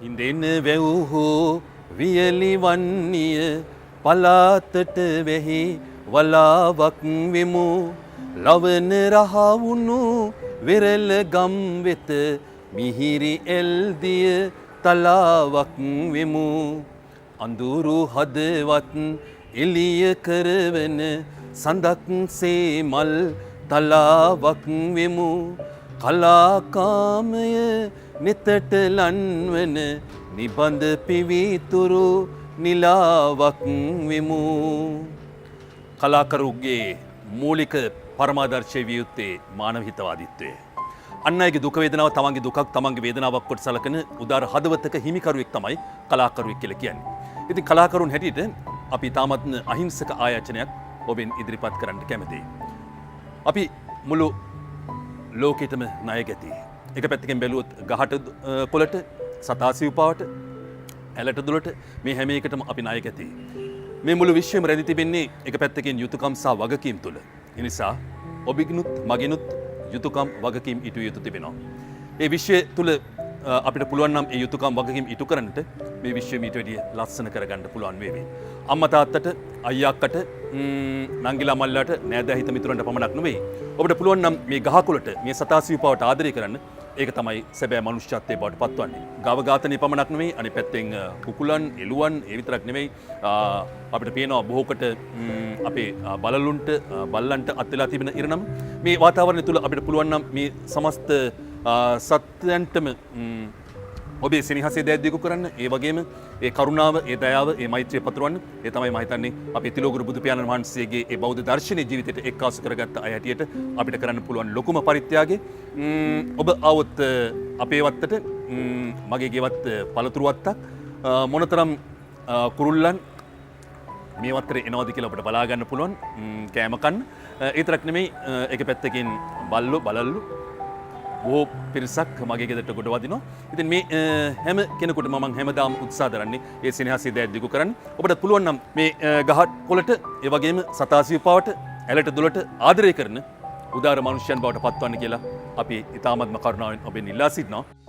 ඉඳෙන වැව්හෝ වියලි වන්නිය පලාතට වෙහි වලාවක් වෙමු ලවන රහවුණු වෙරළ ගම් වෙත මිහිරි එල්දිය තලාවක් වෙමු අඳුරු හදවත් එළිය කරවන සඳක් සේමල් තලාවක් වෙමු කලාකාමය නෙතට ලන්වන නිබඳ පිවිතුරු නිලාවක් වෙමු. කලාකරුගේ මූලික පරමාදර්ශය විය යුත්තේ මානව හිතවාදීත්වය. අන් අයගේ දුක වේදනාව තමන්ගේ දුකක් තමන්ගේ වේදනාවක් කොට සලකන උදාර හදවතක හිමිකරුවෙක් තමයි කලාකරුවෙක් කියලා කියන්නේ. ඉතින් කලාකරුන් හැටියට අපි තාමත් අහිංසක ආයාචනයක් ඔබෙන් ඉදිරිපත් කරන්න කැමතියි. අපි මුළු ලෝකෙටම ණය ගැති. එක පැත්තකින් බැලුවොත් ගහට කොළට සතාසි උපාවට ඇලට දුලට මේ හැම එකටම අපි ණය ගැති. මේ මුළු විශ්වයම රැඳී තිබෙන්නේ එක පැත්තකින් යුතුයකම් සහ වගකීම් තුල. ඒ නිසා ඔබිගනුත් මගිනුත් යුතුයකම් වගකීම් ඉටු යුතු තිබෙනවා. මේ විශ්වය තුල අපිට පුළුවන් නම් ඒ යුතුයකම් වගකීම් ඉටු කරන්නට මේ විශ්වය මීට වැඩිය ලස්සන කරගන්න පුළුවන් වේවි. අම්මා තාත්තට අයියා අක්කට නංගිලා මල්ලාට නෑදෑ හිත මිතුරන්ට පමණක් නෙවෙයි. ඔබට පුළුවන් නම් මේ ගහකොළට මේ සතාසි උපාවට ආදරය කරන්න. ඒක තමයි සැබෑ මනුෂ්‍යත්වයේ බවට පත්වන්නේ. ගව ඝාතනය පමණක් නෙවෙයි අනිත් පැත්තෙන් කුකුලන් එළුවන් ඒ විතරක් නෙවෙයි අපිට පේනවා බොහෝකට අපේ බලලුන්ට බල්ලන්ට අත් වෙලා තිබෙන ඉරණම මේ වාතාවරණය තුල අපිට පුළුවන් නම් මේ සමස්ත සත්‍යයන්ටම ඔබේ සෙනෙහසේ දැද්දියකු කරන්න ඒ වගේම ඒ කරුණාව ඒ දයාව ඒ මෛත්‍රිය පතුරවන්න ඒ තමයි මම හිතන්නේ අපේ තිලෝගුරු බුදු පියාණන් වහන්සේගේ ඒ බෞද්ධ දර්ශනීය ජීවිතයට එක්කාසු කරගත්ත අය හැටියට අපිට කරන්න පුළුවන් ලොකුම පරිත්‍යාගය ඔබ આવොත් අපේ වත්තට මගේ ගෙවත් පළතුරු වත්තක් මොනතරම් කුරුල්ලන් මේ වත්තේ එනවද කියලා අපිට බලා ගන්න පුළුවන් කෑම කන්න ඒ තරක් නෙමෙයි එක පැත්තකින් බල්ලෝ බලල්ලු බොහෝ පිරිසක් මගේ ගෙදරට ගොඩ වදිනවා. ඉතින් මේ හැම කෙනෙකුටම මම හැමදාම උත්සාහ දරන්නේ ඒ සෙනෙහසේ දැද්දිකු කරන්න. ඔබට පුළුවන් නම් මේ ගහ කොළට ඒ වගේම සතාසි උපාවට ඇලට දුලට ආදරය කරන උදාර මනුෂ්‍යයන් බවට පත්වන්න කියලා අපි ඉතාමත්ම කරුණාවෙන් ඔබෙන් ඉල්ලා සිටිනවා.